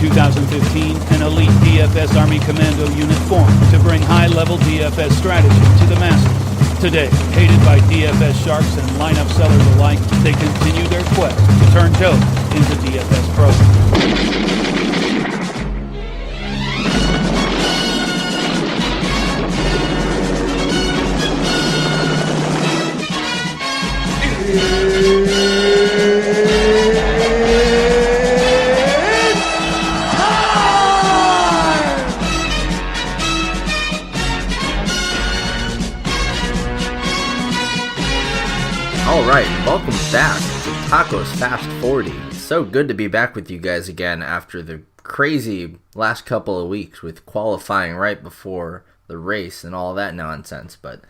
2015, an elite DFS Army Commando unit formed to bring high-level DFS strategy to the masses. Today, hated by DFS sharks and lineup sellers alike, they continue their quest to turn Joe into DFS pros. Alright, welcome back to Tacos Fast 40. So good to be back with you guys again after the crazy last couple of weeks with qualifying right before the race and all that nonsense. But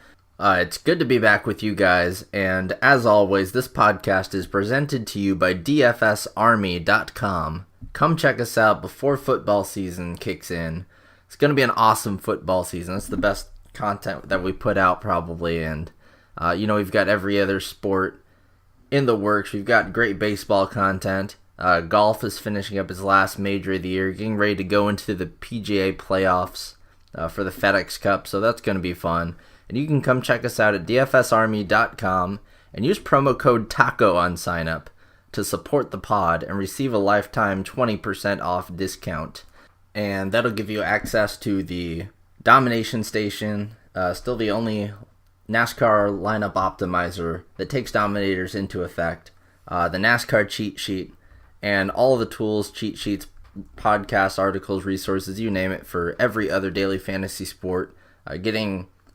it's good to be back with you guys, and as always, this podcast is presented to you by DFSArmy.com. Come check us out before football season kicks in. It's going to be an awesome football season. It's the best content that we put out probably, and we've got every other sport in the works. We've got great baseball content. Golf is finishing up its last major of the year, getting ready to go into the PGA playoffs for the FedEx Cup, so that's going to be fun. And you can come check us out at dfsarmy.com and use promo code TACO on sign up to support the pod and receive a lifetime 20% off discount. And that'll give you access to the Domination Station, still the only NASCAR lineup optimizer that takes dominators into effect, the NASCAR cheat sheet, and all the tools, cheat sheets, podcasts, articles, resources, you name it, for every other daily fantasy sport.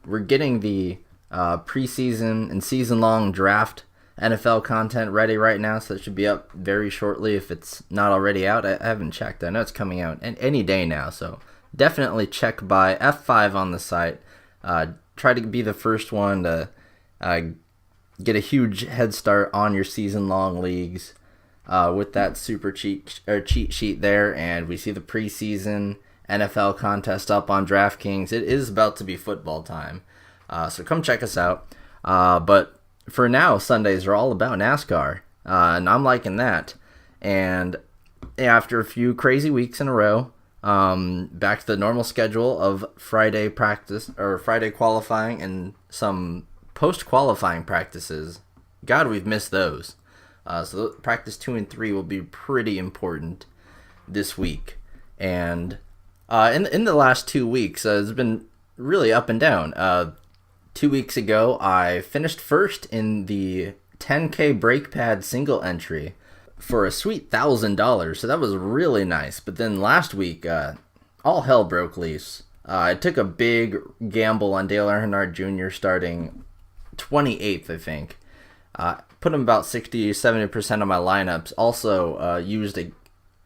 We're getting the preseason and season-long draft NFL content ready right now, so it should be up very shortly if it's not already out. I haven't checked. I know it's coming out any day now, so definitely check by F5 on the site. Try to be the first one to get a huge head start on your season-long leagues with that super cheat sheet there. And we see the preseason NFL contest up on DraftKings. It is about to be football time, so come check us out. But for now, Sundays are all about NASCAR, and I'm liking that. And after a few crazy weeks in a row, back to the normal schedule of Friday practice or Friday qualifying and some post-qualifying practices. God, we've missed those. So practice 2 and 3 will be pretty important this week. And in the last 2 weeks, it's been really up and down. 2 weeks ago, I finished first in the 10K brake pad single entry for a sweet $1,000, so that was really nice. But then last week, all hell broke loose. I took a big gamble on Dale Earnhardt Jr. starting 28th, I think. Put him about 60-70% of my lineups. Also used a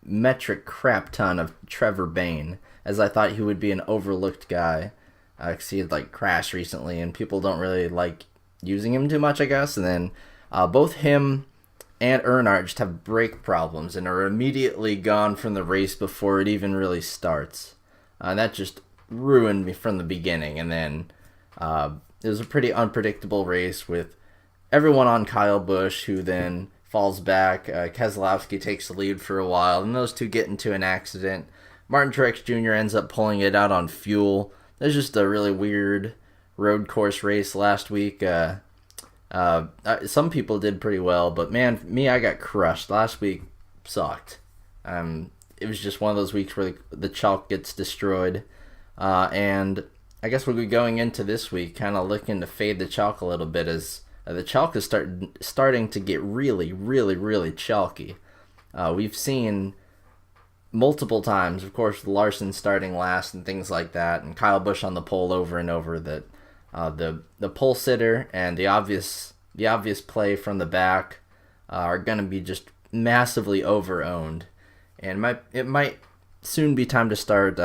metric crap ton of Trevor Bayne, as I thought he would be an overlooked guy. Because he had crashed recently, and people don't really like using him too much, I guess. And then both him and Earnhardt just have brake problems and are immediately gone from the race before it even really starts. That just ruined me from the beginning. And then it was a pretty unpredictable race with everyone on Kyle Busch, who then falls back. Keselowski takes the lead for a while, and those two get into an accident. Martin Truex Jr. ends up pulling it out on fuel. There's just a really weird road course race last week. Some people did pretty well, but man, I got crushed. Last week sucked. It was just one of those weeks where the chalk gets destroyed. And I guess we'll be going into this week kind of looking to fade the chalk a little bit, as the chalk is starting to get really, really, really chalky. We've seen multiple times, of course, Larson starting last and things like that, and Kyle Busch on the pole over and over, that the pole sitter and the obvious play from the back are going to be just massively over-owned. And it might soon be time to start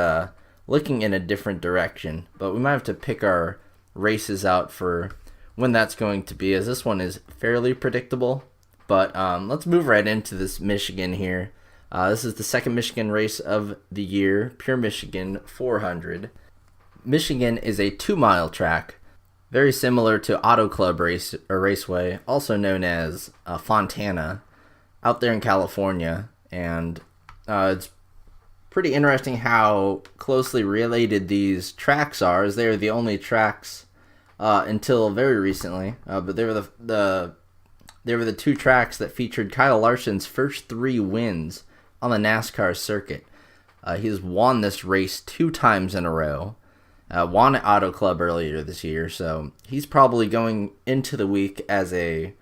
looking in a different direction, but we might have to pick our races out for when that's going to be, as this one is fairly predictable. But let's move right into this Michigan here. This is the second Michigan race of the year, Pure Michigan 400. Michigan is a 2-mile track, very similar to Auto Club Raceway, also known as Fontana, out there in California. And it's pretty interesting how closely related these tracks are, as they are the only tracks until very recently. But they were the two tracks that featured Kyle Larson's first 3 wins on the NASCAR circuit. He has won this race 2 times in a row. Won at Auto Club earlier this year, so he's probably going into the week as a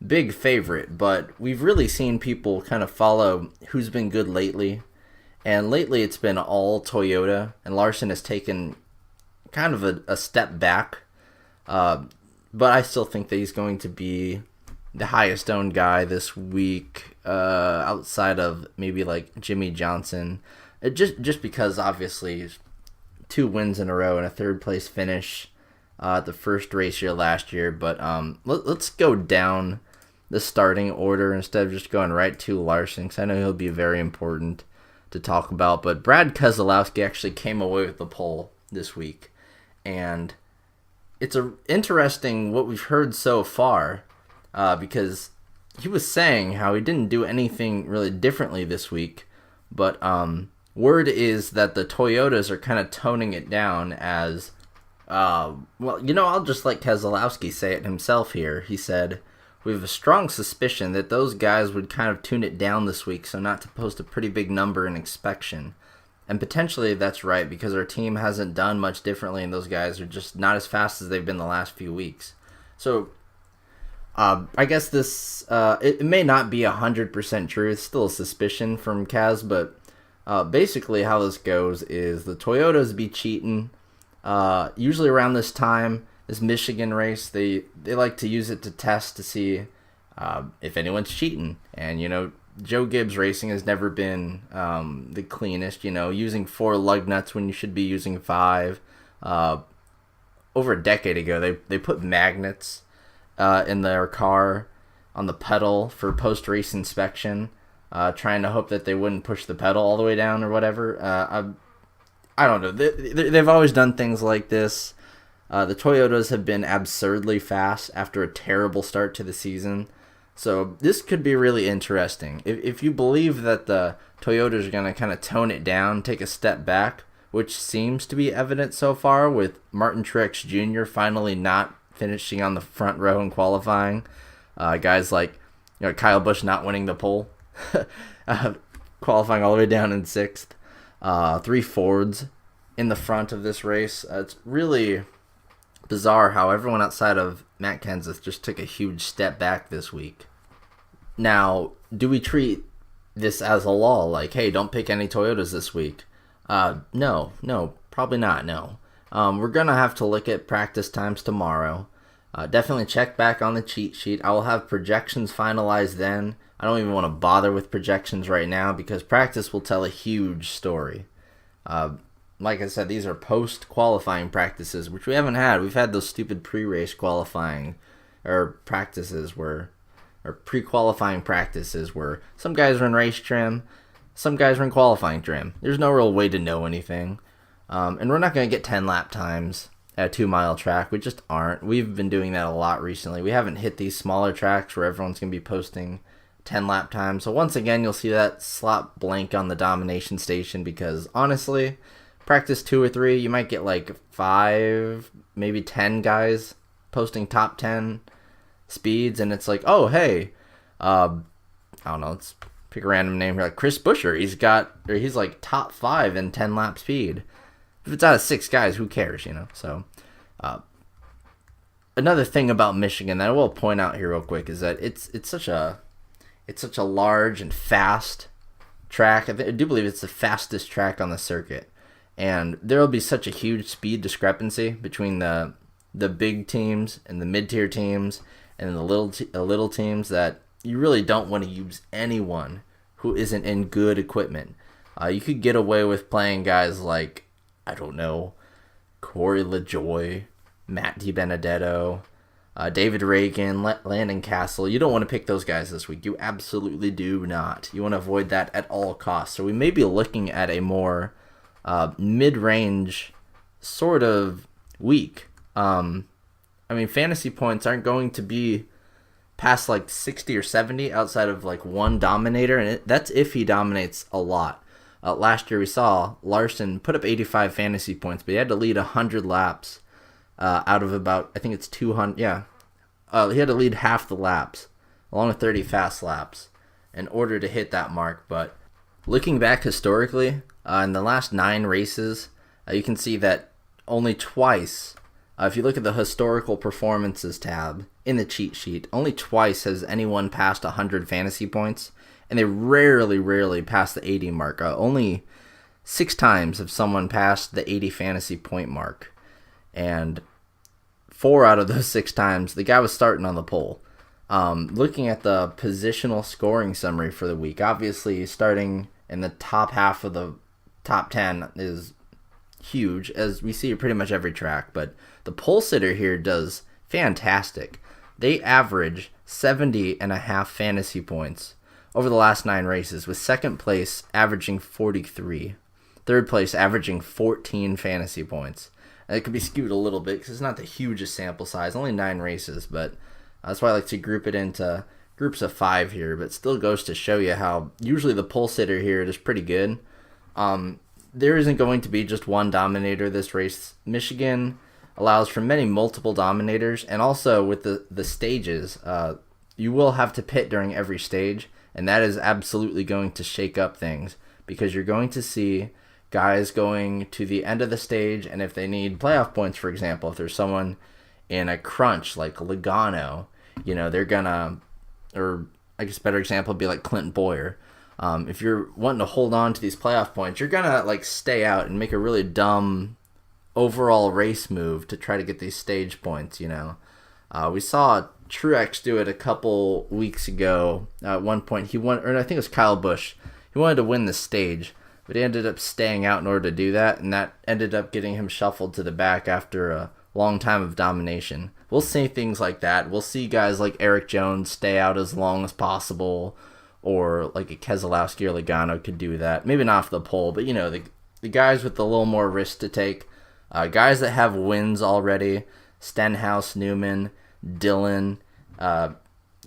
big favorite. But we've really seen people kind of follow who's been good lately. And lately it's been all Toyota, and Larson has taken kind of a step back. But I still think that he's going to be the highest owned guy this week, outside of maybe like Jimmy Johnson. Just because obviously 2 wins in a row and a 3rd place finish at the first race year last year. But let's go down the starting order instead of just going right to Larson, because I know he'll be very important to talk about. But Brad Keselowski actually came away with the pole this week, and it's interesting what we've heard so far, because he was saying how he didn't do anything really differently this week, but word is that the Toyotas are kind of toning it down as, well, I'll just let Keselowski say it himself here. He said, "We have a strong suspicion that those guys would kind of tune it down this week so not to post a pretty big number in inspection." And potentially that's right, because our team hasn't done much differently and those guys are just not as fast as they've been the last few weeks. So I guess this, it may not be 100% true. It's still a suspicion from Kaz, but basically how this goes is the Toyotas be cheating. Usually around this time, this Michigan race, they like to use it to test to see if anyone's cheating. And, Joe Gibbs Racing has never been the cleanest, using 4 lug nuts when you should be using 5. Over a decade ago, they put magnets in their car on the pedal for post-race inspection, trying to hope that they wouldn't push the pedal all the way down or whatever. I don't know. They've always done things like this. The Toyotas have been absurdly fast after a terrible start to the season. So this could be really interesting. If you believe that the Toyotas are going to kind of tone it down, take a step back, which seems to be evident so far with Martin Truex Jr. finally not finishing on the front row in qualifying. Guys like Kyle Busch not winning the pole, qualifying all the way down in 6th. 3 Fords in the front of this race. It's really bizarre how everyone outside of Matt Kenseth just took a huge step back this week. Now, do we treat this as a law? Like, hey, don't pick any Toyotas this week. No, probably not, no. We're going to have to look at practice times tomorrow. Definitely check back on the cheat sheet. I will have projections finalized then. I don't even want to bother with projections right now because practice will tell a huge story. Like I said, these are post-qualifying practices, which we haven't had. We've had those stupid pre-race qualifying or pre-qualifying practices where some guys are in race trim, some guys are in qualifying trim. There's no real way to know anything. And we're not going to get 10 lap times at a 2-mile track. We just aren't. We've been doing that a lot recently. We haven't hit these smaller tracks where everyone's going to be posting 10 lap times. So once again, you'll see that slot blank on the domination station because honestly, practice 2 or 3, you might get like 5, maybe 10 guys posting top 10 speeds, and it's like, oh, hey, I don't know, let's pick a random name here, like Chris Buescher. He's like top 5 in 10 lap speed. If it's out of 6 guys, who cares, So, another thing about Michigan that I will point out here real quick is that it's such a large and fast track. I do believe it's the fastest track on the circuit. And there will be such a huge speed discrepancy between the big teams and the mid-tier teams and the little teams that you really don't want to use anyone who isn't in good equipment. You could get away with playing guys like, I don't know, Corey LaJoie, Matt DiBenedetto, David Reagan, Landon Castle. You don't want to pick those guys this week. You absolutely do not. You want to avoid that at all costs. So we may be looking at a more mid-range sort of week. Fantasy points aren't going to be past like 60 or 70 outside of like one dominator, and that's if he dominates a lot. Last year we saw Larson put up 85 fantasy points, but he had to lead 100 laps out of about, I think it's 200. Yeah, he had to lead half the laps, along with 30 fast laps, in order to hit that mark. But looking back historically, in the last 9 races, you can see that only twice, if you look at the historical performances tab in the cheat sheet, only twice has anyone passed 100 fantasy points, and they rarely pass the 80 mark. Only 6 times have someone passed the 80 fantasy point mark, and 4 out of those 6 times, the guy was starting on the pole. Looking at the positional scoring summary for the week, obviously starting in the top half of the top 10 is huge, as we see at pretty much every track, but the pole sitter here does fantastic. They average 70.5 fantasy points over the last 9 races, with second place averaging 43, third place averaging 14 fantasy points. And it could be skewed a little bit because it's not the hugest sample size, only 9 races, but that's why I like to group it into groups of 5 here, but still goes to show you how usually the pole sitter here is pretty good. There isn't going to be just one dominator this race. Michigan allows for many multiple dominators, and also with the stages, you will have to pit during every stage, and that is absolutely going to shake up things, because you're going to see guys going to the end of the stage, and if they need playoff points, for example, if there's someone in a crunch like Logano, they're gonna, or I guess a better example would be like Clinton Boyer. If you're wanting to hold on to these playoff points, you're gonna stay out and make a really dumb overall race move to try to get these stage points. We saw Truex do it a couple weeks ago. At one point, he won, or I think it was Kyle Busch. He wanted to win the stage, but he ended up staying out in order to do that, and that ended up getting him shuffled to the back after a long time of domination. We'll see things like that. We'll see guys like Eric Jones stay out as long as possible, or like a Keselowski or Logano could do that. Maybe not off the pole, but the guys with a little more risk to take, guys that have wins already, Stenhouse, Newman, Dillon,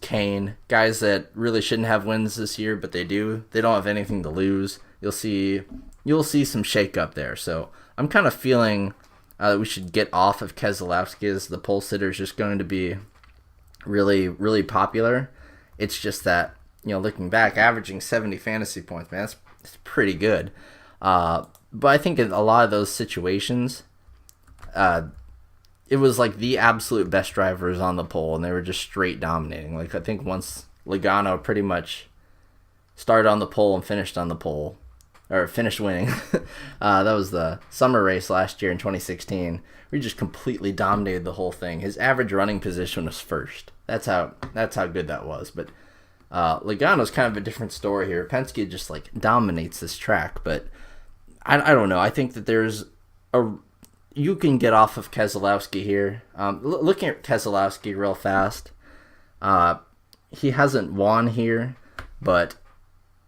Kane, guys that really shouldn't have wins this year, but they do. They don't have anything to lose. You'll see some shake-up there. So I'm kind of feeling that we should get off of Keselowski, as the pole sitter is just going to be really, really popular. It's just that, looking back, averaging 70 fantasy points, man, that's pretty good. But I think in a lot of those situations, it was like the absolute best drivers on the pole, and they were just straight dominating. I think once Logano pretty much started on the pole and finished on the pole, or finished winning, that was the summer race last year in 2016, where he just completely dominated the whole thing. His average running position was first. That's how good that was. But Logano's kind of a different story here. Penske just dominates this track, but I don't know. I think that you can get off of Keselowski here. Looking at Keselowski real fast, he hasn't won here, but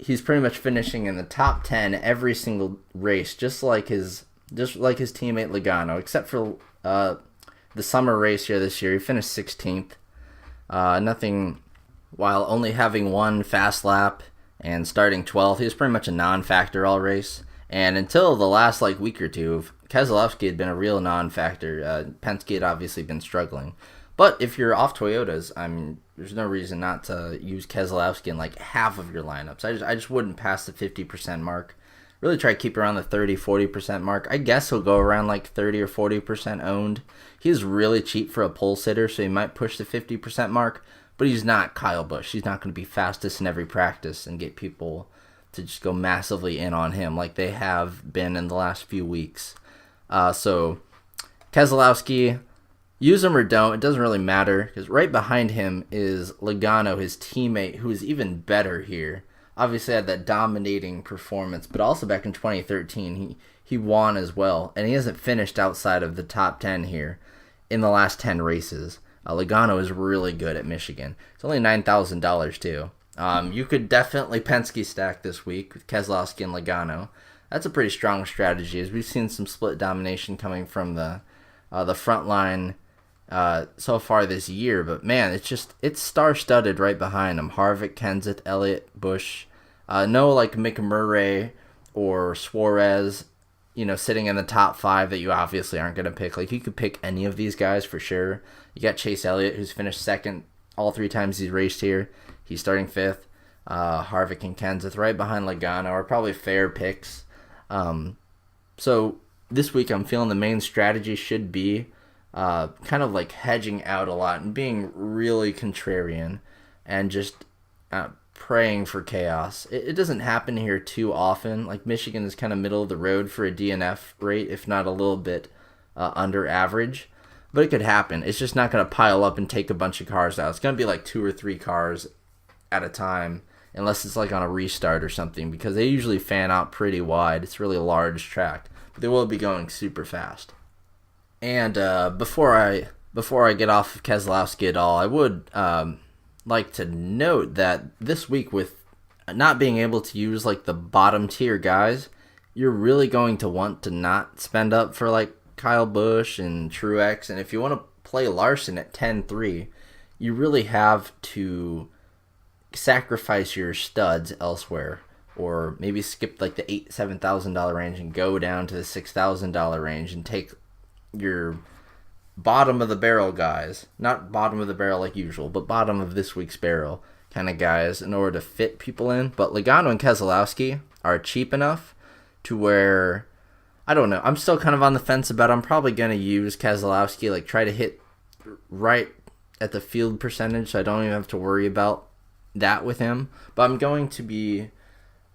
he's pretty much finishing in the top 10 every single race, just like his teammate Logano, except for the summer race here this year. He finished 16th. Nothing, while only having one fast lap and starting 12th. He was pretty much a non-factor all race. And until the last week or two, Keselowski had been a real non-factor. Penske had obviously been struggling. But if you're off Toyotas, there's no reason not to use Keselowski in half of your lineups. I just wouldn't pass the 50% mark. Really try to keep around the 30-40% mark. I guess he'll go around 30 or 40% owned. He's really cheap for a pole sitter, so he might push the 50% mark. But he's not Kyle Busch. He's not going to be fastest in every practice and get people to just go massively in on him like they have been in the last few weeks. So Keselowski, use him or don't, it doesn't really matter, because right behind him is Logano, his teammate, who is even better here. Obviously had that dominating performance, but also back in 2013 he won as well, and he hasn't finished outside of the top 10 here in the last 10 races. Logano is really good at Michigan. It's only $9,000 too. You could definitely Penske stack this week with Keselowski and Logano. That's a pretty strong strategy, as we've seen some split domination coming from the front line so far this year. But man, it's star-studded right behind them. Harvick, Kenseth, Elliott, Busch. No McMurray or Suarez, sitting in the top 5 that you obviously aren't going to pick. Like, you could pick any of these guys for sure. You got Chase Elliott, who's finished second all 3 times he's raced here. He's starting 5th. Harvick and Kenseth right behind Logano are probably fair picks. So this week I'm feeling the main strategy should be kind of like hedging out a lot and being really contrarian and just praying for chaos. It doesn't happen here too often. Like, Michigan is kind of middle of the road for a DNF rate, if not a little bit under average. But it could happen. It's just not going to pile up and take a bunch of cars out. It's going to be like 2 or 3 cars at a time, unless it's like on a restart or something, because they usually fan out pretty wide. It's really a large track, but they will be going super fast. And before I get off of Keselowski at all, I would like to note that this week, with not being able to use like the bottom tier guys, you're really going to want to not spend up for like Kyle Busch and Truex. And if you want to play Larson at 10-3, you really have to sacrifice your studs elsewhere, or maybe skip like the $7,000 range and go down to the $6,000 range and take your bottom of the barrel guys, not bottom of the barrel like usual, but bottom of this week's barrel kind of guys in order to fit people in. But Logano and Keselowski are cheap enough to where, I don't know, I'm still kind of on the fence about it. I'm probably going to use Keselowski, like try to hit right at the field percentage so I don't even have to worry about that with him. But I'm going to be,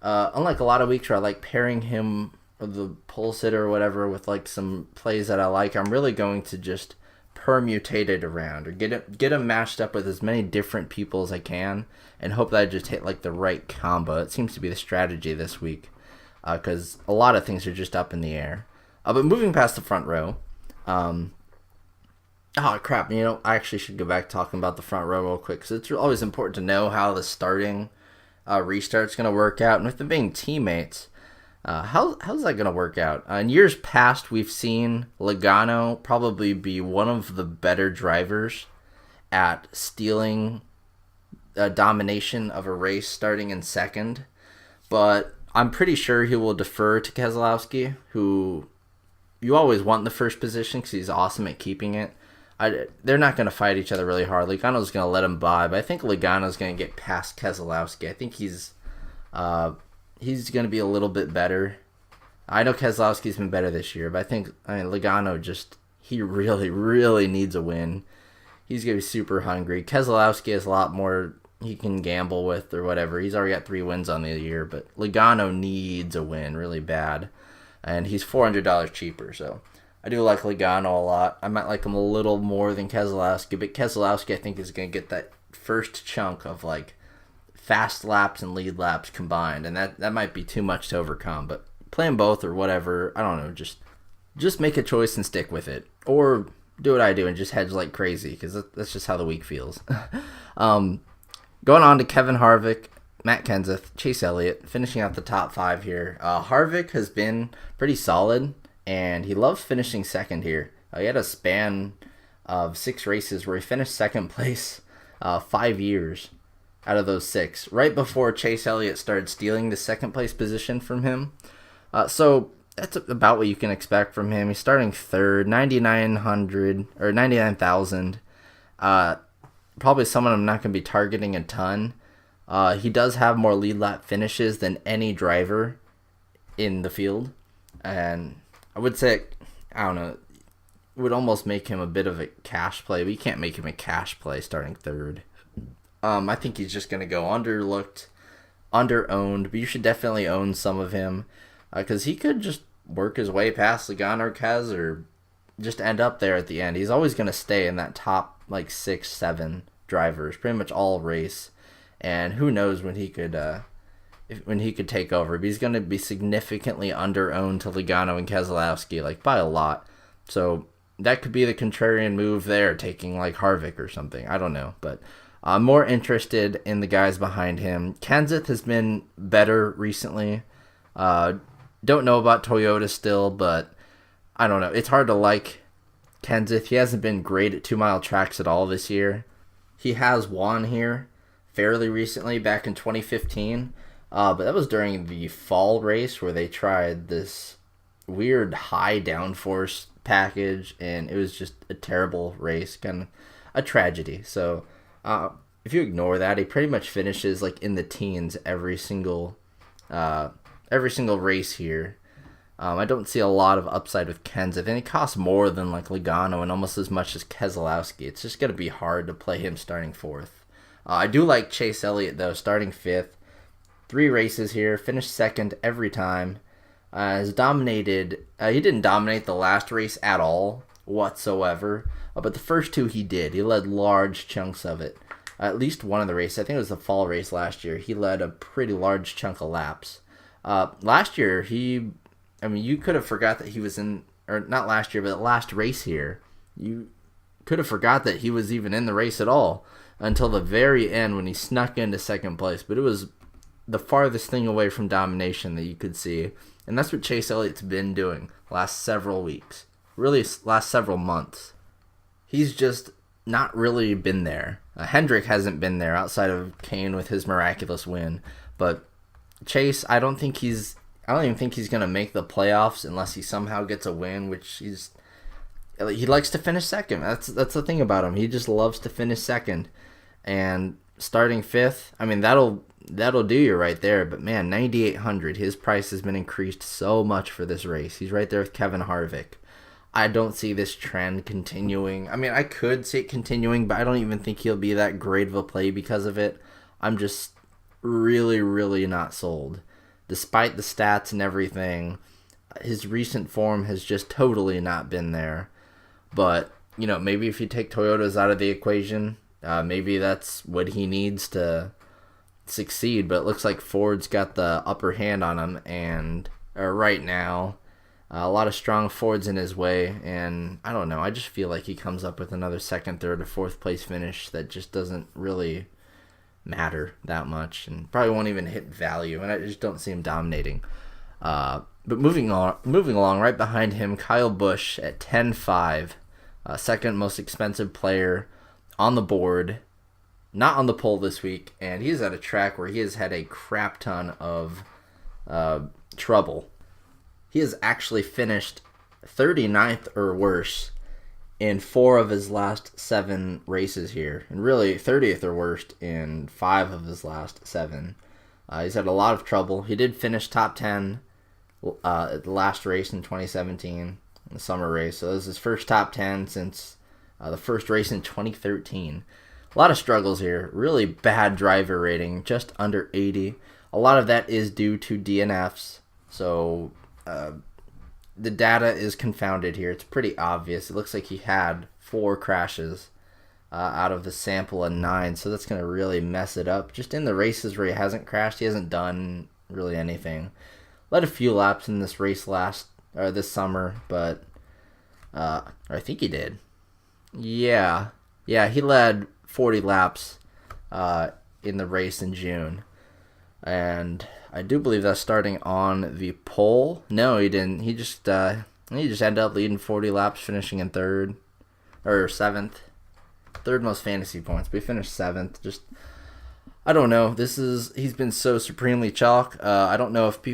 unlike a lot of weeks where I like pairing him with the pole sitter or whatever with like some plays that I like, I'm really going to just permutate it around or get him matched up with as many different people as I can and hope that I just hit like the right combo. It seems to be the strategy this week because a lot of things are just up in the air. But moving past the front row, oh crap, I actually should go back talking about the front row real quick because it's always important to know how the starting restart's going to work out. And with them being teammates, how's that going to work out? In years past, we've seen Logano probably be one of the better drivers at stealing a domination of a race starting in second. But I'm pretty sure he will defer to Keselowski, who you always want in the first position because he's awesome at keeping it. They're not going to fight each other really hard. Logano's going to let him by, but I think Logano's going to get past Keselowski. I think he's going to be a little bit better. I know Keselowski's been better this year, but I think Logano he really, really needs a win. He's going to be super hungry. Keselowski has a lot more he can gamble with or whatever. He's already got 3 wins on the year, but Logano needs a win really bad, and he's $400 cheaper, so I do like Logano a lot. I might like him a little more than Keselowski, but Keselowski I think is going to get that first chunk of like fast laps and lead laps combined, and that might be too much to overcome. But play them both or whatever, I don't know, just make a choice and stick with it, or do what I do and just hedge like crazy because that's just how the week feels. Going on to Kevin Harvick, Matt Kenseth, Chase Elliott, finishing out the top 5 here. Harvick has been pretty solid, and he loves finishing second here. He had a span of 6 races where he finished second place 5 years out of those 6, right before Chase Elliott started stealing the second place position from him. So that's about what you can expect from him. He's starting third, 9,900 or 99,000. Probably someone I'm not going to be targeting a ton. He does have more lead lap finishes than any driver in the field, and I would say, I don't know, it would almost make him a bit of a cash play, but you can't make him a cash play starting third. I think he's just going to go underlooked, under-owned, but you should definitely own some of him because he could just work his way past Logano or Kez or just end up there at the end. He's always going to stay in that top like 6, 7 drivers pretty much all race, and who knows when he could take over, but he's going to be significantly under-owned to Logano and Keselowski, like by a lot. So that could be the contrarian move there, taking like Harvick or something. I don't know, but I'm more interested in the guys behind him. Kenseth has been better recently. Don't know about Toyota still, but I don't know. It's hard to like Kenseth. He hasn't been great at 2-mile tracks at all this year. He has won here fairly recently, back in 2015. But that was during the fall race where they tried this weird high downforce package, and it was just a terrible race, kind of a tragedy. So if you ignore that, he pretty much finishes like in the teens every single race here. I don't see a lot of upside with Kens. I think it costs more than like Logano and almost as much as Keselowski. It's just going to be hard to play him starting fourth. I do like Chase Elliott, though, starting fifth. 3 races here, finished second every time. Has dominated. He didn't dominate the last race at all whatsoever, but the first 2 he did. He led large chunks of it. At least one of the races, I think it was the fall race last year, he led a pretty large chunk of laps. Last year, you could have forgot that he was in, or not last year, but the last race here. You could have forgot that he was even in the race at all until the very end when he snuck into second place. But it was the farthest thing away from domination that you could see. And that's what Chase Elliott's been doing last several weeks. Really, last several months. He's just not really been there. Hendrick hasn't been there outside of Kane with his miraculous win. But Chase, I don't even think he's going to make the playoffs unless he somehow gets a win, which he likes to finish second. That's the thing about him. He just loves to finish second. And starting fifth, that'll do you right there. But man, 9,800, his price has been increased so much for this race. He's right there with Kevin Harvick. I don't see this trend continuing. I could see it continuing, but I don't even think he'll be that great of a play because of it. I'm just really, really not sold. Despite the stats and everything, his recent form has just totally not been there. But, maybe if you take Toyotas out of the equation, maybe that's what he needs to succeed. But it looks like Ford's got the upper hand on him, and right now, a lot of strong Fords in his way. And I don't know, I just feel like he comes up with another second, third, or fourth place finish that just doesn't really matter that much, and probably won't even hit value, and I just don't see him dominating. But moving along, right behind him, Kyle Busch at 10.5, second most expensive player on the board, not on the poll this week, and he's at a track where he has had a crap ton of trouble. He has actually finished 39th or worse in 4 of his last 7 races here, and really 30th or worst in 5 of his last 7. He's had a lot of trouble. He did finish top 10 at the last race in 2017, the summer race, so this is his first top 10 since the first race in 2013. A lot of struggles here. Really bad driver rating, just under 80. A lot of that is due to DNFs, so the data is confounded here. It's pretty obvious. It looks like he had 4 crashes out of the sample of 9, so that's going to really mess it up. Just in the races where he hasn't crashed, he hasn't done really anything. Led a few laps in this race this summer, but I think he did. Yeah, he led 40 laps in the race in June. And I do believe that's starting on the pole. No, he didn't. He just ended up leading 40 laps, finishing in 3rd or 7th. 3rd most fantasy points, but he finished 7th. Just, I don't know. He's been so supremely chalk. I don't know if I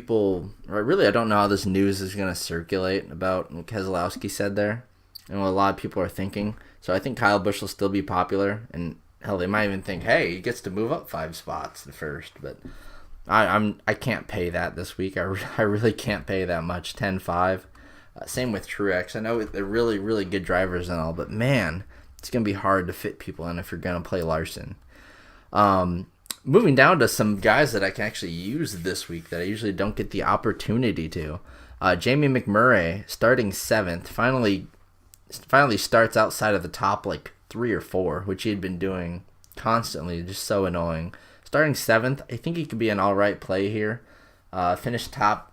don't know how this news is going to circulate about what Keselowski said there and what a lot of people are thinking. So I think Kyle Busch will still be popular, and hell, they might even think, hey, he gets to move up 5 spots to first, but I can't pay that this week. I really can't pay that much. 10.5. Same with Truex. I know they're really, really good drivers and all, but man, it's going to be hard to fit people in if you're going to play Larson. Moving down to some guys that I can actually use this week that I usually don't get the opportunity to. Jamie McMurray, starting 7th, finally starts outside of the top 3 or 4, which he had been doing constantly, just so annoying. Starting 7th, I think he could be an alright play here. Finished top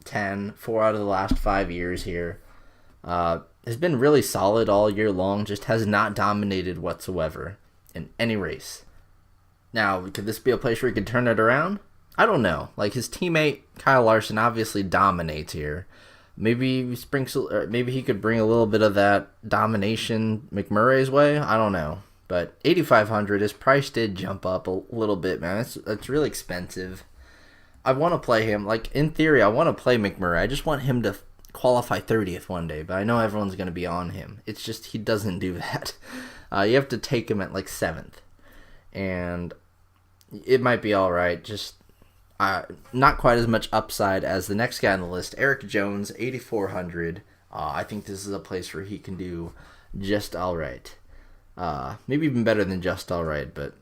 10, 4 out of the last 5 years here. Has been really solid all year long, just has not dominated whatsoever in any race. Now, could this be a place where he could turn it around? I don't know. His teammate, Kyle Larson, obviously dominates here. Maybe he could bring a little bit of that domination McMurray's way. I don't know. But 8,500, his price did jump up a little bit, man. That's really expensive. I want to play him. Like, in theory, I want to play McMurray. I just want him to qualify 30th one day, but I know everyone's going to be on him. It's just he doesn't do that. You have to take him at like 7th, and it might be all right. Just not quite as much upside as the next guy on the list, Eric Jones, 8,400. I think this is a place where he can do just all right. Maybe even better than just all right, but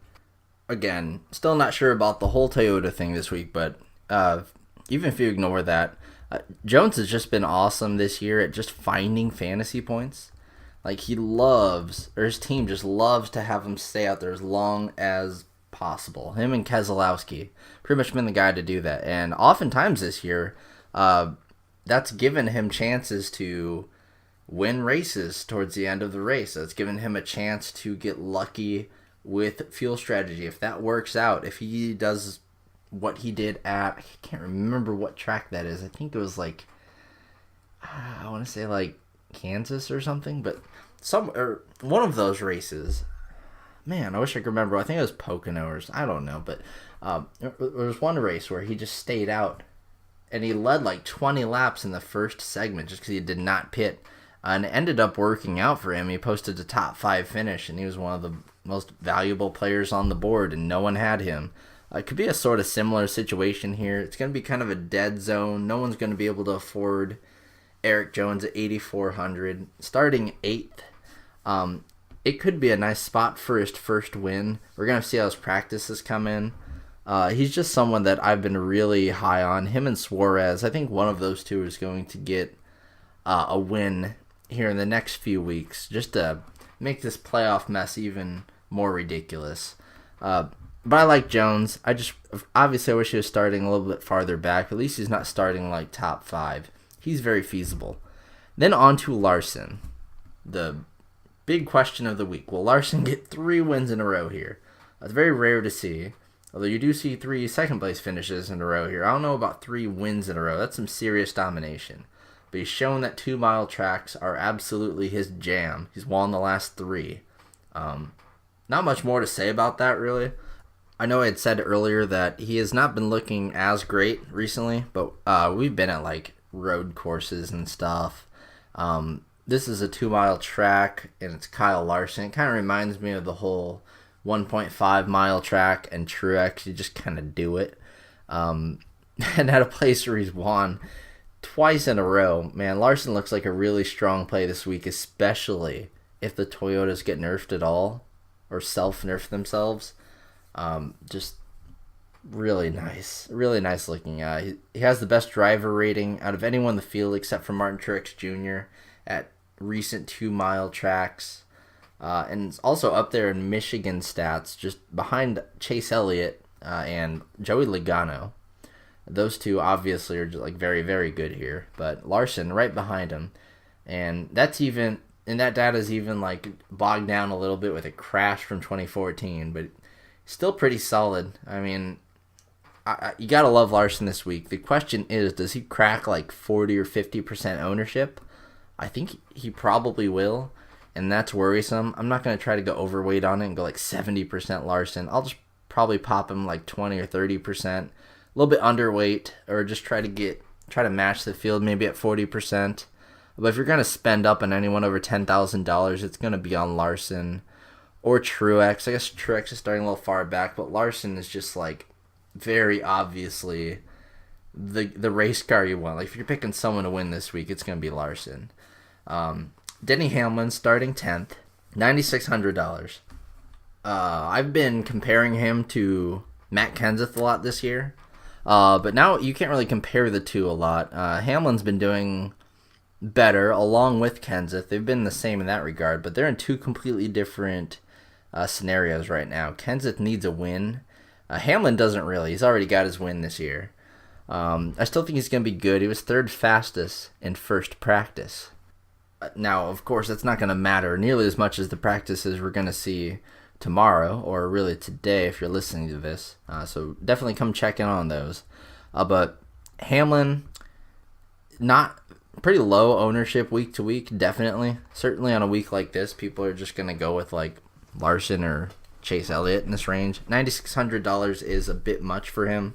again, still not sure about the whole Toyota thing this week, but even if you ignore that, Jones has just been awesome this year at just finding fantasy points. Like, his team just loves to have him stay out there as long as possible. Him and Keselowski pretty much been the guy to do that. And oftentimes this year, that's given him chances to win races towards the end of the race. That's given him a chance to get lucky with fuel strategy. If that works out, if he does what he did at, I can't remember what track that is. I think it was like, I want to say like Kansas or something, but one of those races. Man, I wish I could remember. I think it was Pocono or I don't know, but there was one race where he just stayed out and he led like 20 laps in the first segment just because he did not pit. And it ended up working out for him. He posted a top 5 finish, and he was one of the most valuable players on the board, and no one had him. It could be a sort of similar situation here. It's going to be kind of a dead zone. No one's going to be able to afford Eric Jones at 8,400. Starting 8th, it could be a nice spot for his first win. We're going to see how his practices come in. He's just someone that I've been really high on. Him and Suarez, I think one of those two is going to get a win here in the next few weeks, just to make this playoff mess even more ridiculous. But I like Jones. Obviously I wish he was starting a little bit farther back. At least he's not starting like top 5. He's very feasible. Then on to Larson. The big question of the week. Will Larson get 3 wins in a row here? That's very rare to see. Although you do see 3 second place finishes in a row here. I don't know about 3 wins in a row. That's some serious domination. But he's shown that 2-mile tracks are absolutely his jam. He's won the last 3. Not much more to say about that, really. I know I had said earlier that he has not been looking as great recently, but we've been at like road courses and stuff. This is a 2-mile track, and it's Kyle Larson. It kind of reminds me of the whole 1.5-mile track and Truex. You just kind of do it. And at a place where he's won twice in a row, man, Larson looks like a really strong play this week, especially if the Toyotas get nerfed at all or self-nerf themselves. Just really nice looking. He has the best driver rating out of anyone in the field except for Martin Truex Jr. at recent 2-mile tracks. And it's also up there in Michigan stats, just behind Chase Elliott and Joey Logano. Those two obviously are just like very, very good here, but Larson right behind him, and that data is even like bogged down a little bit with a crash from 2014, but still pretty solid. I mean, you gotta love Larson this week. The question is, does he crack like 40 or 50% ownership? I think he probably will, and that's worrisome. I'm not gonna try to go overweight on it and go like 70% Larson. I'll just probably pop him like 20 or 30%. A little bit underweight, or just try to match the field maybe at 40%. But if you're going to spend up on anyone over $10,000, it's going to be on Larson or Truex. I guess Truex is starting a little far back, but Larson is just like very obviously the race car you want. Like, if you're picking someone to win this week, it's going to be Larson. Denny Hamlin starting 10th, $9,600. I've been comparing him to Matt Kenseth a lot this year. But now you can't really compare the two a lot. Hamlin's been doing better along with Kenseth. They've been the same in that regard, but they're in 2 completely different scenarios right now. Kenseth needs a win. Hamlin doesn't really. He's already got his win this year. I still think he's going to be good. He was 3rd fastest in first practice. Now, of course, that's not going to matter nearly as much as the practices we're going to see tomorrow, or really today if you're listening to this. So definitely come check in on those. But Hamlin, not pretty low ownership week to week, definitely. Certainly on a week like this, people are just going to go with like Larson or Chase Elliott in this range. $9,600 is a bit much for him.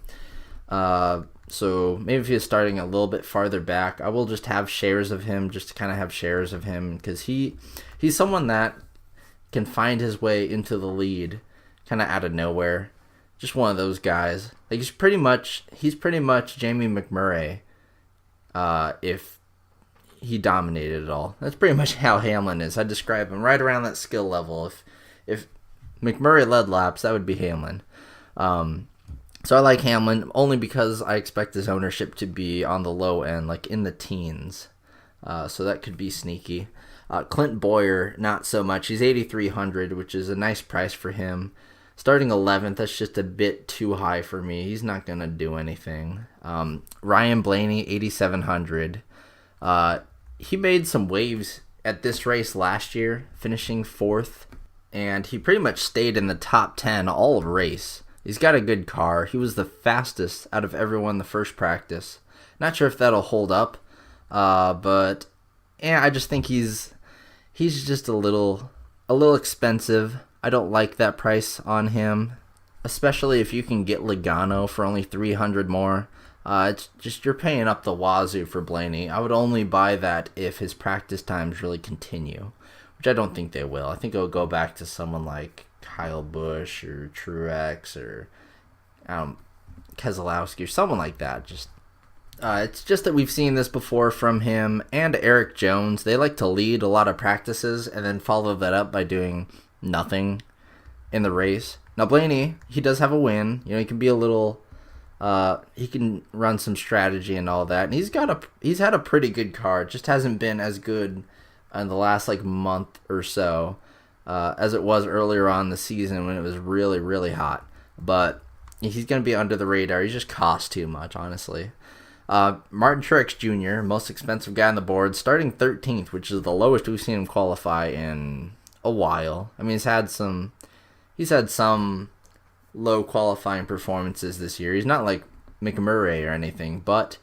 So maybe if he's starting a little bit farther back, I will just have shares of him, just to kind of have shares of him, because he's someone that can find his way into the lead kind of out of nowhere. Just one of those guys. Like he's pretty much Jamie McMurray if he dominated it all. That's pretty much how Hamlin is. I describe him right around that skill level. If McMurray led laps, that would be Hamlin. So I like Hamlin only because I expect his ownership to be on the low end, like in the teens. So that could be sneaky. Clint Boyer, not so much. He's 8,300, which is a nice price for him. Starting 11th, that's just a bit too high for me. He's not going to do anything. Ryan Blaney, 8,700. He made some waves at this race last year, finishing 4th. And he pretty much stayed in the top 10 all race. He's got a good car. He was the fastest out of everyone the first practice. Not sure if that'll hold up. But yeah, I just think he's just a little expensive. I don't like that price on him, especially if you can get Logano for only 300 more. It's just you're paying up the wazoo for Blaney. I would only buy that if his practice times really continue, which I don't think they will. I think it'll go back to someone like Kyle Busch or Truex or Keselowski or someone like that. It's just that we've seen this before from him and Eric Jones. They like to lead a lot of practices and then follow that up by doing nothing in the race. Now Blaney, he does have a win. He can be a little he can run some strategy and all that. And he's had a pretty good car. It just hasn't been as good in the last month or so as it was earlier on in the season when it was really, really hot. But he's going to be under the radar. He just costs too much, honestly. Martin Truex Jr., most expensive guy on the board, starting 13th, which is the lowest we've seen him qualify in a while. I mean, he's had some low qualifying performances this year. He's not like McMurray or anything, but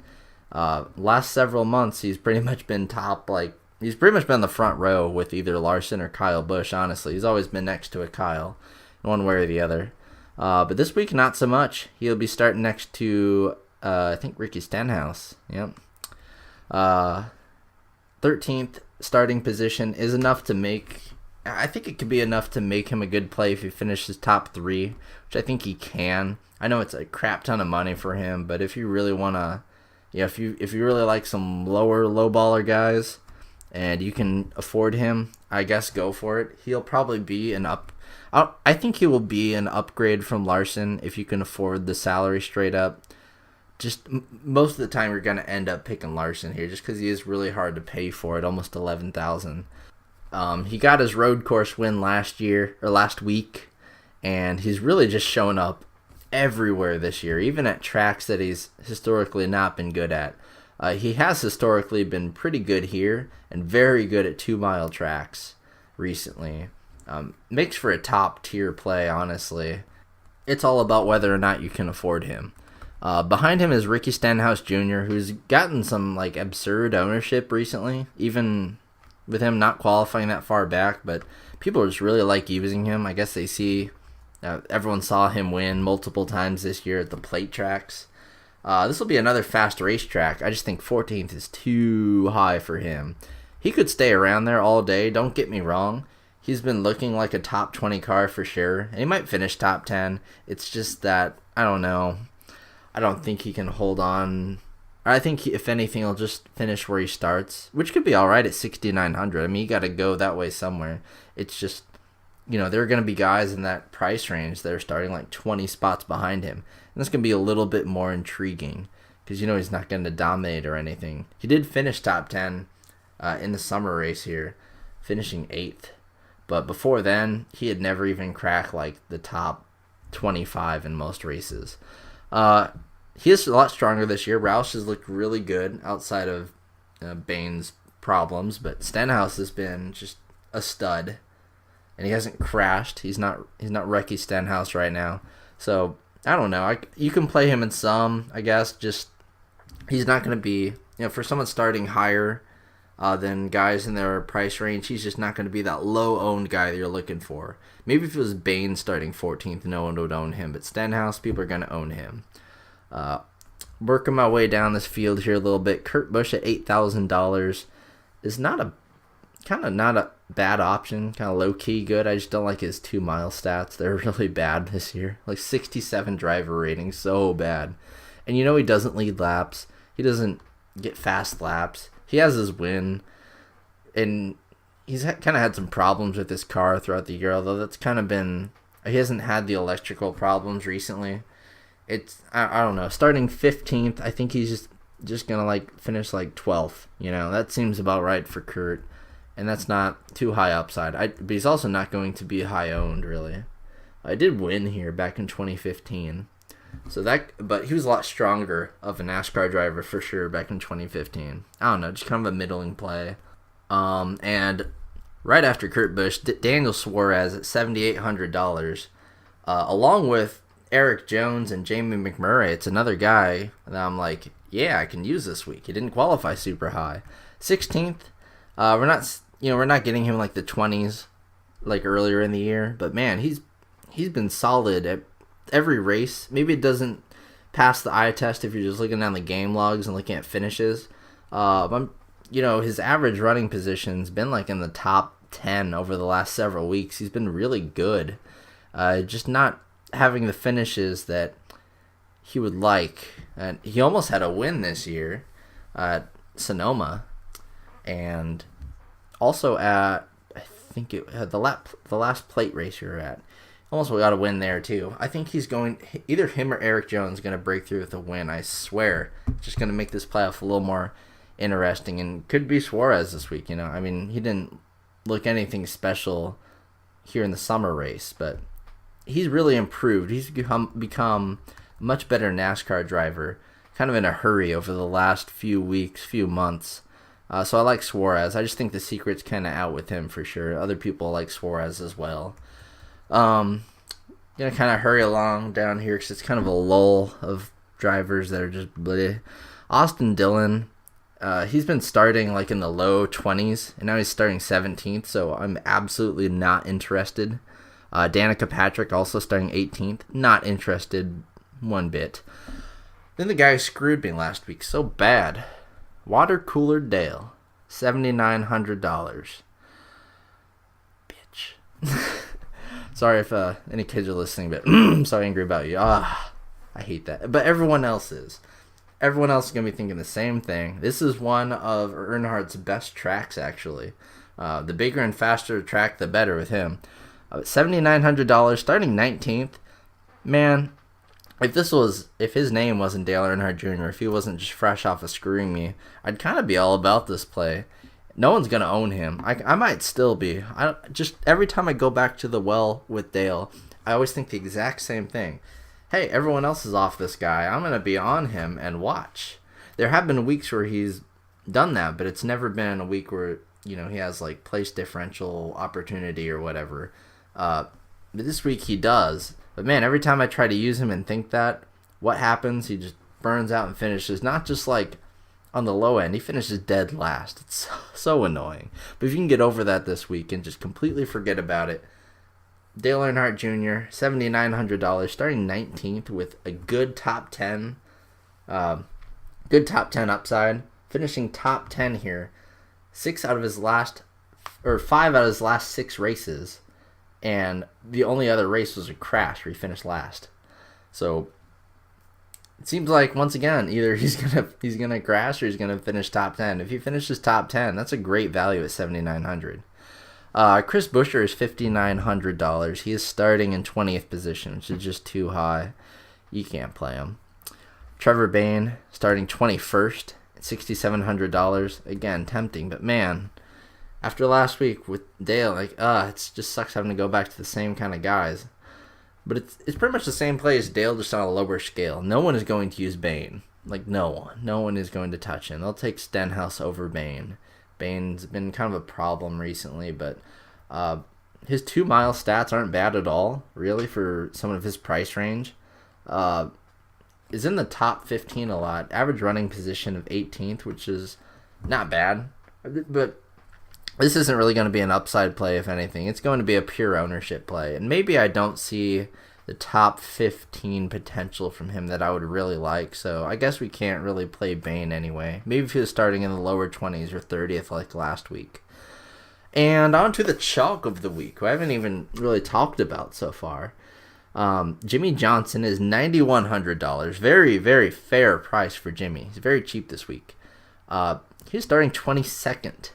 last several months he's pretty much been he's pretty much been the front row with either Larson or Kyle Busch, honestly. He's always been next to a Kyle, one way or the other. But this week, not so much. He'll be starting next to I think Ricky Stenhouse. Yep. 13th starting position is enough to make. I think it could be enough to make him a good play if he finishes top 3, which I think he can. I know it's a crap ton of money for him, but if you really want to, if you really like some low baller guys, and you can afford him, I guess go for it. He'll probably be I think he will be an upgrade from Larson if you can afford the salary straight up. Just most of the time you're going to end up picking Larson here just because he is really hard to pay for it, almost $11,000. He got his road course win last week, and he's really just shown up everywhere this year, even at tracks that he's historically not been good at. He has historically been pretty good here and very good at 2-mile tracks recently. Makes for a top tier play, honestly. It's all about whether or not you can afford him. Behind him is Ricky Stenhouse Jr., who's gotten some absurd ownership recently, even with him not qualifying that far back, but people just really like using him. I guess they see everyone saw him win multiple times this year at the plate tracks. This will be another fast racetrack. I just think 14th is too high for him. He could stay around there all day, don't get me wrong. He's been looking like a top 20 car for sure, and he might finish top 10. It's just that, I don't know. I don't think he can hold on. I think, if anything, he'll just finish where he starts, which could be all right at 6,900. I mean, you got to go that way somewhere. It's just, there are going to be guys in that price range that are starting 20 spots behind him. And this can be a little bit more intriguing because, he's not going to dominate or anything. He did finish top 10 in the summer race here, finishing 8th. But before then, he had never even cracked the top 25 in most races. He is a lot stronger this year. Roush has looked really good outside of Bane's problems, but Stenhouse has been just a stud, and he hasn't crashed. He's not Ricky Stenhouse right now. So I don't know. You can play him in some, I guess. Just he's not going to be for someone starting higher than guys in their price range. He's just not going to be that low owned guy that you're looking for. Maybe if it was Bane starting 14th, no one would own him, but Stenhouse, people are going to own him. working my way down this field here a little bit. Kurt Busch at $8,000 is not a bad option, kind of low-key good. I just don't like his 2-mile stats. They're really bad this year. Like 67 driver rating, so bad. And you know he doesn't lead laps. He doesn't get fast laps. He has his win, and he's kind of had some problems with his car throughout the year, although that's kind of been... He hasn't had the electrical problems recently. It's, I don't know, starting 15th, I think he's just going to like finish like 12th. You know, that seems about right for Kurt. And that's not too high upside. But he's also not going to be high owned, really. I did win here back in 2015. But he was a lot stronger of a NASCAR driver for sure back in 2015. I don't know, just kind of a middling play. And right after Kurt Busch, Daniel Suarez at $7,800, along with Eric Jones and Jamie McMurray. It's another guy that I'm like, yeah, I can use this week. He didn't qualify super high. 16th. We're not getting him like the 20s like earlier in the year, but man, he's been solid at every race. Maybe it doesn't pass the eye test if you're just looking down the game logs and looking at finishes. His average running position's been like in the top 10 over the last several weeks. He's been really good. Just not having the finishes that he would like. And he almost had a win this year at Sonoma. And also at, I think it had the last plate race you were at. Almost got a win there too. I think either him or Eric Jones going to break through with a win. I swear. Just going to make this playoff a little more interesting, and could be Suarez this week. You know, I mean, he didn't look anything special here in the summer race, but he's really improved. He's become a much better NASCAR driver, kind of in a hurry over the last few weeks, few months. So I like Suarez. I just think the secret's kind of out with him for sure. Other people like Suarez as well. Gonna kind of hurry along down here because it's kind of a lull of drivers that are just bleh. Austin Dillon, he's been starting like in the low 20s, and now he's starting 17th, so I'm absolutely not interested. Danica Patrick also starting 18th, not interested one bit. Then the guy who screwed me last week so bad, Water Cooler Dale, $7,900. Bitch. Sorry if any kids are listening, but I'm so angry about you. I hate that. But everyone else is. Everyone else is going to be thinking the same thing. This is one of Earnhardt's best tracks, actually. The bigger and faster the track, the better with him. $7,900, starting 19th. Man, if his name wasn't Dale Earnhardt Jr., if he wasn't just fresh off of screwing me, I'd kind of be all about this play. No one's going to own him. I might still be. Every time I go back to the well with Dale, I always think the exact same thing. Hey, everyone else is off this guy. I'm going to be on him and watch. There have been weeks where he's done that, but it's never been a week where, he has like place differential opportunity or whatever. But this week he does. But man, every time I try to use him and think that, what happens? He just burns out and finishes. Not just like on the low end, he finishes dead last. It's so annoying. But if you can get over that this week and just completely forget about it, Dale Earnhardt Jr., $7,900, starting 19th with a good top 10, upside, finishing top 10 here. 5 out of his last 6 races, and the only other race was a crash where he finished last. So it seems like once again, either he's gonna crash or he's gonna finish top 10. If he finishes top 10, that's a great value at $7,900. Chris Buescher is $5,900. He is starting in 20th position, which is just too high. You can't play him. Trevor Bayne starting 21st at $6,700. Again, tempting, but man, after last week with Dale, it just sucks having to go back to the same kind of guys. But it's pretty much the same play as Dale, just on a lower scale. No one is going to use Bayne. Like, no one. No one is going to touch him. They'll take Stenhouse over Bayne. Bayne's been kind of a problem recently, but his 2-mile stats aren't bad at all, really, for someone of his price range. Is in the top 15 a lot. Average running position of 18th, which is not bad. But this isn't really going to be an upside play, if anything. It's going to be a pure ownership play. And maybe I don't see the top 15 potential from him that I would really like. So I guess we can't really play Bane anyway. Maybe if he was starting in the lower 20s or 30th like last week. And on to the chalk of the week, who I haven't even really talked about so far. Jimmy Johnson is $9,100. Very, very fair price for Jimmy. He's very cheap this week. He's starting 22nd.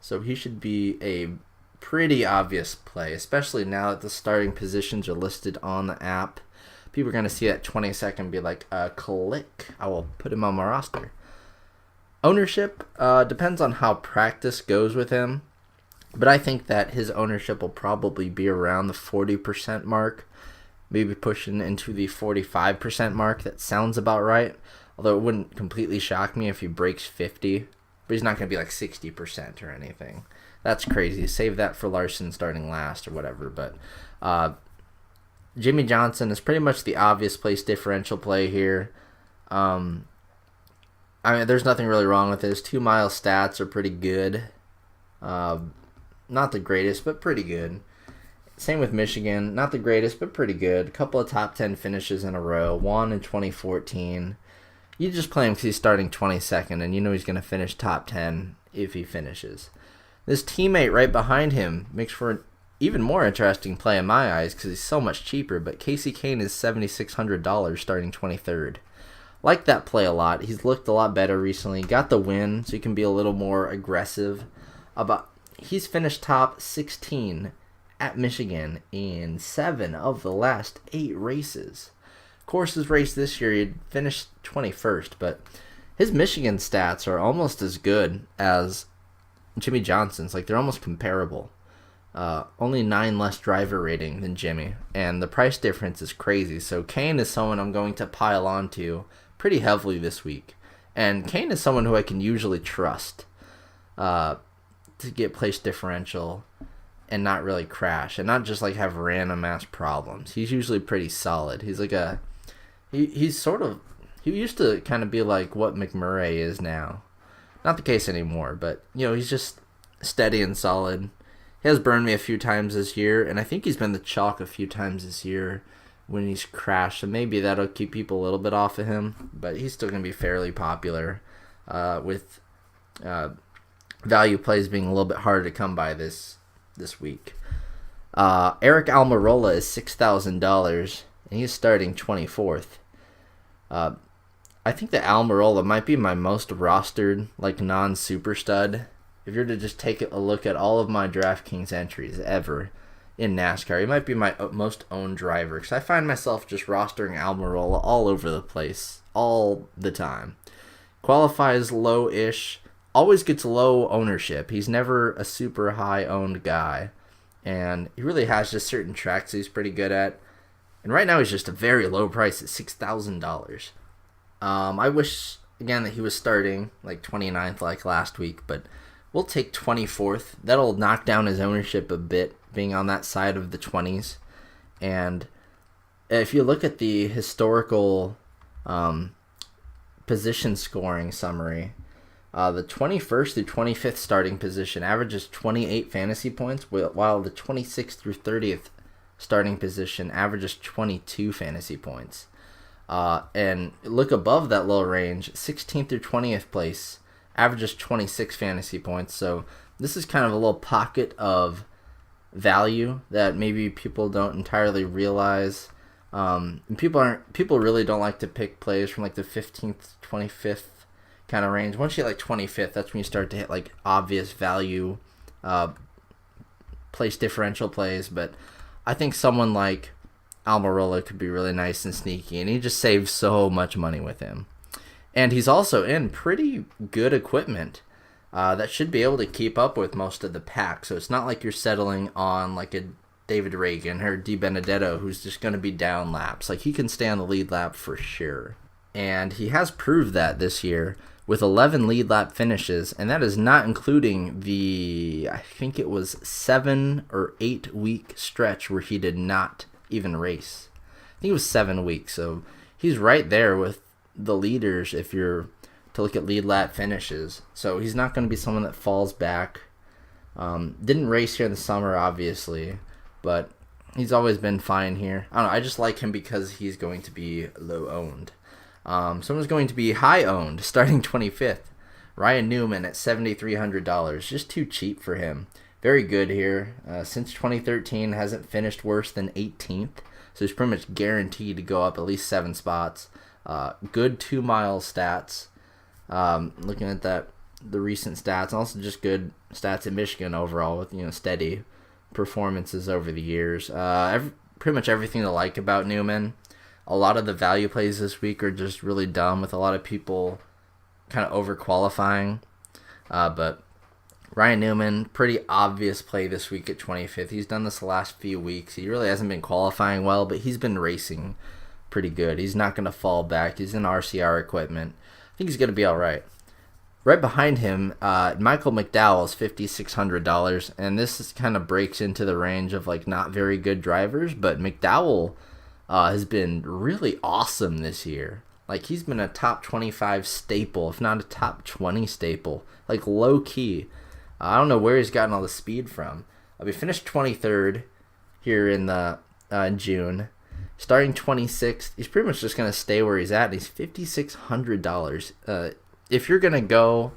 So he should be a pretty obvious play, especially now that the starting positions are listed on the app. People are going to see that 22nd and be like, click. I will put him on my roster. Ownership depends on how practice goes with him. But I think that his ownership will probably be around the 40% mark. Maybe pushing into the 45% mark. That sounds about right. Although it wouldn't completely shock me if he breaks 50. But he's not going to be like 60% or anything. That's crazy. Save that for Larson starting last or whatever. But Jimmy Johnson is pretty much the obvious place differential play here. I mean, there's nothing really wrong with his 2-mile stats are pretty good. Not the greatest, but pretty good. Same with Michigan. Not the greatest, but pretty good. A couple of top 10 finishes in a row. One in 2014. You just play him because he's starting 22nd, and you know he's going to finish top 10 if he finishes. This teammate right behind him makes for an even more interesting play in my eyes because he's so much cheaper, but Casey Kane is $7,600 starting 23rd. Like that play a lot. He's looked a lot better recently. Got the win, so he can be a little more aggressive. He's finished top 16 at Michigan in 7 of the last 8 races. Of course, his race this year, he finished 21st, but his Michigan stats are almost as good as Jimmy Johnson's. Like, they're almost comparable. Only 9 less driver rating than Jimmy, and the price difference is crazy. So Kane is someone I'm going to pile onto pretty heavily this week. And Kane is someone who I can usually trust to get place differential and not really crash, and not just like have random ass problems. He's usually pretty solid. He's like he used to kind of be like what McMurray is now. Not the case anymore, but you know, he's just steady and solid. He has burned me a few times this year, and I think he's been the chalk a few times this year when he's crashed, so maybe that'll keep people a little bit off of him, but he's still going to be fairly popular with value plays being a little bit harder to come by this week. Eric Almirola is $6,000, and he's starting 24th. I think that Almirola might be my most rostered, like, non-super stud. If you're to just take a look at all of my DraftKings entries ever in NASCAR, he might be my most owned driver, because I find myself just rostering Almirola all over the place, all the time. Qualifies low-ish, always gets low ownership. He's never a super high-owned guy, and he really has just certain tracks he's pretty good at. And right now he's just a very low price at $6,000. I wish, again, that he was starting like 29th like last week, but we'll take 24th. That'll knock down his ownership a bit, being on that side of the 20s. And if you look at the historical position scoring summary, the 21st through 25th starting position averages 28 fantasy points, while the 26th through 30th starting position averages 22 fantasy points. And look above that little range, 16th through 20th place averages 26 fantasy points. So this is kind of a little pocket of value that maybe people don't entirely realize. And people really don't like to pick plays from like the 15th, 25th kind of range. Once you hit like 25th, that's when you start to hit like obvious value place differential plays. But I think someone like Almirola could be really nice and sneaky, and he just saves so much money with him. And he's also in pretty good equipment that should be able to keep up with most of the pack. So it's not like you're settling on like a David Reagan or Di Benedetto who's just going to be down laps. Like, he can stay on the lead lap for sure. And he has proved that this year with 11 lead lap finishes, and that is not including the, I think it was 7 or 8 week stretch where he did not even race. I think it was 7 weeks, so he's right there with the leaders if you're to look at lead lap finishes. So he's not going to be someone that falls back. Didn't race here in the summer, obviously, but He's always been fine here. I don't know. I just like him because he's going to be low owned. Someone's going to be high owned, starting 25th. Ryan Newman at $7,300. Just too cheap for him. Very good here. Since 2013, hasn't finished worse than 18th. So he's pretty much guaranteed to go up at least 7 spots. Good 2-mile stats. Looking at the recent stats, and also just good stats in Michigan overall with steady performances over the years. Pretty much everything to like about Newman. A lot of the value plays this week are just really dumb, with a lot of people kind of over qualifying. But Ryan Newman, pretty obvious play this week at 25th. He's done this the last few weeks. He really hasn't been qualifying well, but he's been racing pretty good. He's not going to fall back. He's in RCR equipment. I think he's going to be all right. Right behind him, Michael McDowell is $5,600, and this kind of breaks into the range of not very good drivers, but McDowell has been really awesome this year. He's been a top 25 staple, if not a top 20 staple, low key. I don't know where he's gotten all the speed from. We finished 23rd here in June. Starting 26th, he's pretty much just going to stay where he's at, and he's $5,600. If you're going to go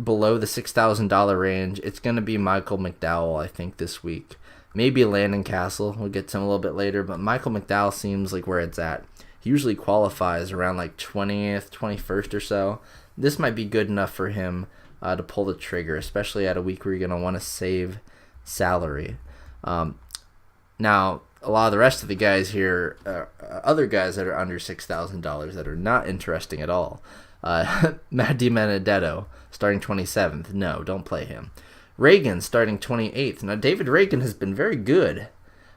below the $6,000 range, it's going to be Michael McDowell, I think, this week. Maybe Landon Castle. We'll get to him a little bit later, but Michael McDowell seems like where it's at. He usually qualifies around 20th, 21st or so. This might be good enough for him to pull the trigger, especially at a week where you're going to want to save salary. Now, a lot of the rest of the guys here, other guys that are under $6,000 that are not interesting at all. Matt DiBenedetto, starting 27th. No, don't play him. Reagan, starting 28th. Now, David Reagan has been very good,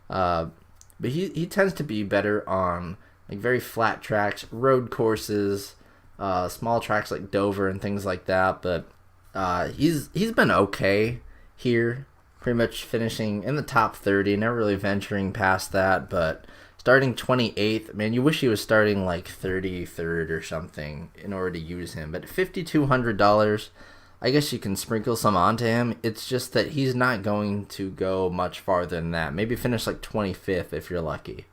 but he tends to be better on very flat tracks, road courses, small tracks like Dover and things like that. But he's been okay here, pretty much finishing in the top 30, never really venturing past that, but starting 28th, man, you wish he was starting 33rd or something in order to use him. But $5,200, I guess you can sprinkle some onto him. It's just that he's not going to go much farther than that. Maybe finish 25th if you're lucky.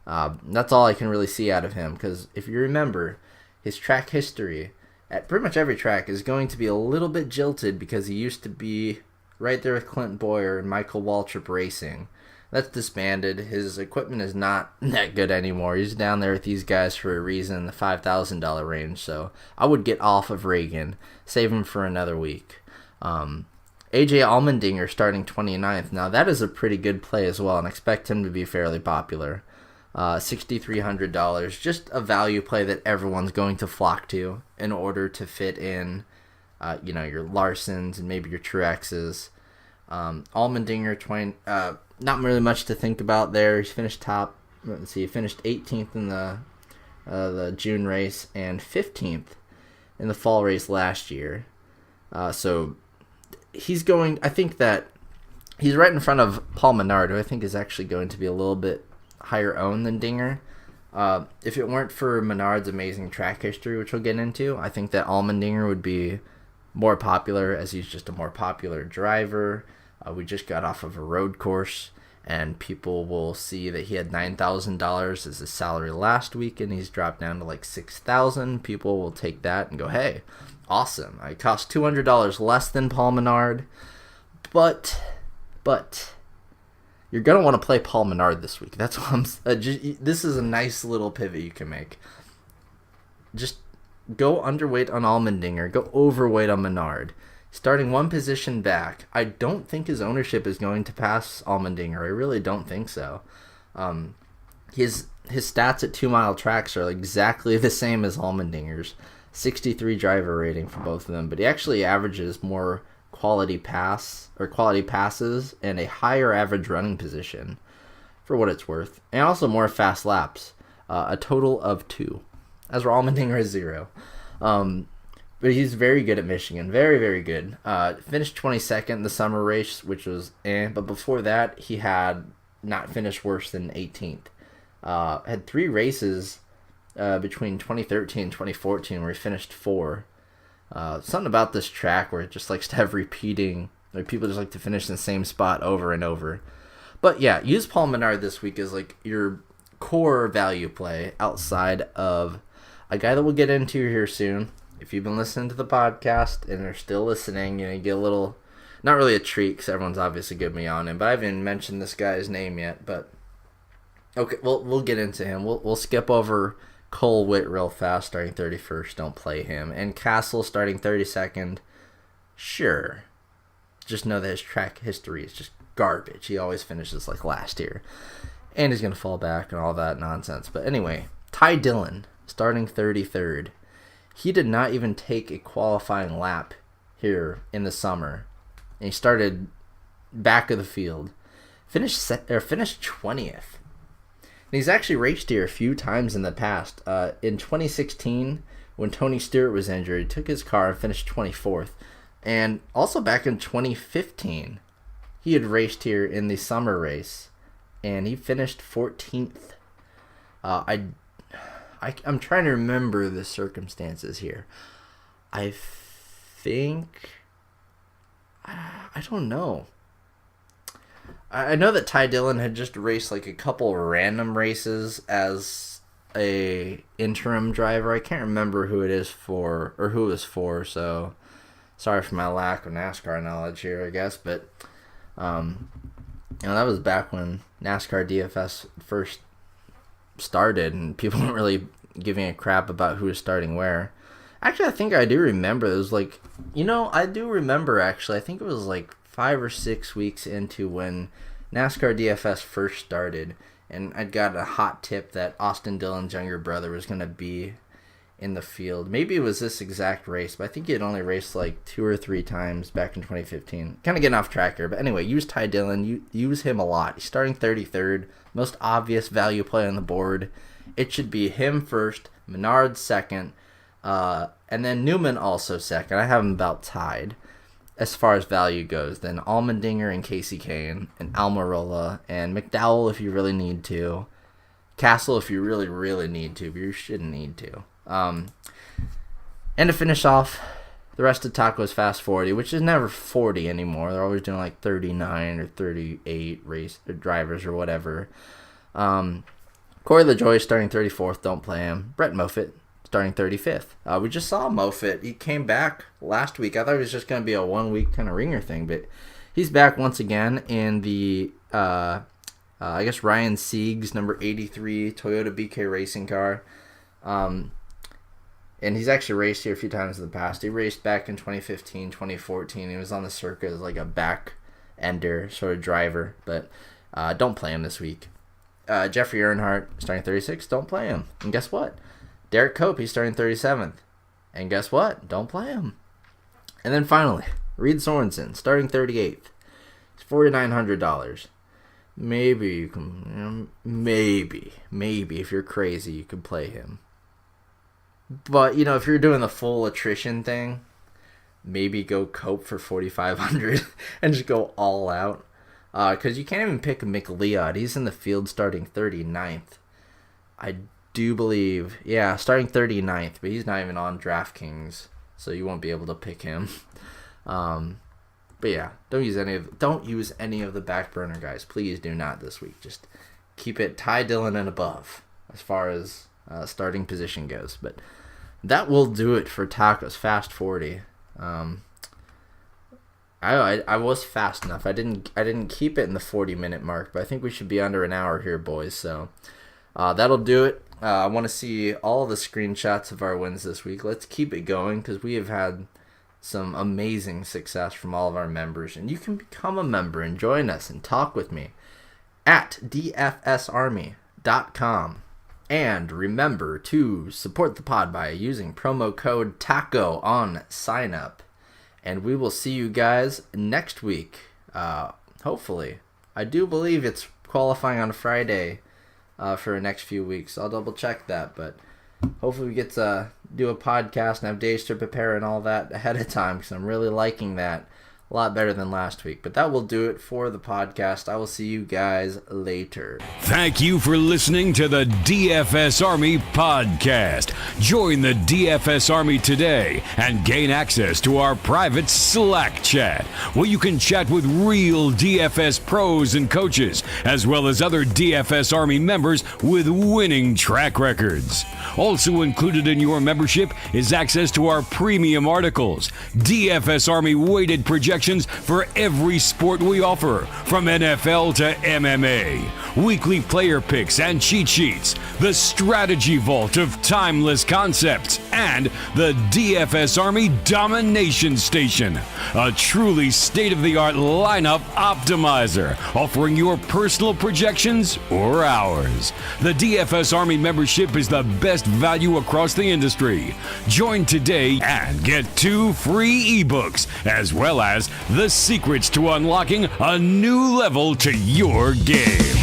That's all I can really see out of him, because if you remember, his track history at pretty much every track is going to be a little bit jilted, because he used to be right there with Clint Boyer and Michael Waltrip Racing. That's disbanded. His equipment is not that good anymore. He's down there with these guys for a reason, the $5,000 range. So I would get off of Reagan, save him for another week. AJ Allmendinger starting 29th. Now that is a pretty good play as well, and expect him to be fairly popular. $6,300. Just a value play that everyone's going to flock to in order to fit in, your Larsons and maybe your Truexes. Allmendinger, not really much to think about there. He finished he finished 18th in the June race and 15th in the fall race last year. So he's going, I think that he's right in front of Paul Menard, who I think is actually going to be a little bit higher owned than Dinger. If it weren't for Menard's amazing track history, which we'll get into, I think that Allmendinger would be more popular, as he's just a more popular driver. We just got off of a road course, and people will see that he had $9,000 as his salary last week, and he's dropped down to $6,000. People will take that and go, hey, awesome. I cost $200 less than Paul Menard, but you're going to want to play Paul Menard this week. That's what this is a nice little pivot you can make. Just go underweight on Allmendinger, go overweight on Menard. Starting one position back, I don't think his ownership is going to pass Allmendinger. I really don't think so. His stats at 2-mile tracks are exactly the same as Allmendinger's. 63 driver rating for both of them, but he actually averages more quality passes and a higher average running position, for what it's worth, and also more fast laps, a total of 2, as where Allmendinger is 0. But he's very good at Michigan. Very, very good. Finished 22nd in the summer race, which was but before that, he had not finished worse than 18th. Had 3 races between 2013 and 2014 where he finished 4. Something about this track where it just likes to have repeating, people just like to finish in the same spot over and over. But yeah, use Paul Menard this week as like your core value play outside of a guy that we'll get into here soon. If you've been listening to the podcast and are still listening, you get a little, not really a treat because everyone's obviously good me on him, but I haven't even mentioned this guy's name yet. But okay, we'll get into him. We'll skip over Cole Witt real fast, starting 31st. Don't play him. And Castle starting 32nd. Sure. Just know that his track history is just garbage. He always finishes like last year. And he's going to fall back and all that nonsense. But anyway, Ty Dillon starting 33rd. He did not even take a qualifying lap here in the summer. And he started back of the field. Finished 20th. And he's actually raced here a few times in the past. In 2016, when Tony Stewart was injured, he took his car and finished 24th. And also back in 2015, he had raced here in the summer race, and he finished 14th. I'm trying to remember the circumstances here. I don't know. I know that Ty Dillon had just raced like a couple random races as a interim driver. I can't remember who it was for, so sorry for my lack of NASCAR knowledge here, I guess. But that was back when NASCAR DFS first started and people weren't really giving a crap about who was starting where. Actually, I think I do remember. It was like, I do remember actually. I think it was like 5 or 6 weeks into when NASCAR DFS first started, and I'd got a hot tip that Austin Dillon's younger brother was going to be in the field. Maybe it was this exact race, but I think he had only raced like 2 or 3 times back in 2015. Kind of getting off track here, but anyway, use Ty Dillon. Use him a lot. He's starting 33rd. Most obvious value play on the board. It should be him first, Menard second, and then Newman also second. I have them about tied as far as value goes. Then Allmendinger and Casey Kane, and Almirola, and McDowell if you really need to. Castle if you really, really need to, but you shouldn't need to. And to finish off the rest of Taco's Fast 40, which is never 40 anymore. They're always doing like 39 or 38 race or drivers or whatever. Corey LaJoie starting 34th. Don't play him. Brett Moffitt starting 35th. We just saw Moffitt. He came back last week. I thought it was just going to be a 1 week kind of ringer thing, but he's back once again in the I guess Ryan Sieg's number 83 Toyota BK racing car. And he's actually raced here a few times in the past. He raced back in 2015, 2014. He was on the circuit as like a back ender sort of driver, but don't play him this week. Jeffrey Earnhardt starting 36th. Don't play him. And guess what? Derek Cope, he's starting 37th. And guess what? Don't play him. And then finally, Reed Sorensen starting 38th. It's $4,900. Maybe you can, maybe if you're crazy, you can play him. But, if you're doing the full attrition thing, maybe go Cope for $4,500 and just go all out. Because you can't even pick McLeod. He's in the field starting 39th. I do believe, starting 39th, but he's not even on DraftKings, so you won't be able to pick him. But yeah, don't use any of the back burner guys. Please do not this week. Just keep it Ty Dillon and above as far as starting position goes. But that will do it for Taco's Fast 40. I was fast enough. I didn't keep it in the 40-minute mark, but I think we should be under an hour here, boys. So that'll do it. I want to see all the screenshots of our wins this week. Let's keep it going because we have had some amazing success from all of our members, and you can become a member and join us and talk with me at dfsarmy.com. And remember to support the pod by using promo code TACO on sign up. And we will see you guys next week. Hopefully. I do believe it's qualifying on Friday for the next few weeks. I'll double check that, but hopefully we get to do a podcast and have days to prepare and all that ahead of time because I'm really liking that. a lot better than last week. But that will do it for the podcast. I will see you guys later. Thank you for listening to the DFS Army podcast. Join the DFS Army today and gain access to our private Slack chat, where you can chat with real DFS pros and coaches, as well as other DFS Army members with winning track records. Also included in your membership is access to our premium articles, DFS Army weighted projections for every sport we offer, from NFL to MMA, weekly player picks and cheat sheets, the strategy vault of timeless concepts, and the DFS Army Domination Station, a truly state-of-the-art lineup optimizer, offering your personal projections or ours. The DFS Army membership is the best value across the industry. Join today and get 2 free ebooks, as well as the secrets to unlocking a new level to your game.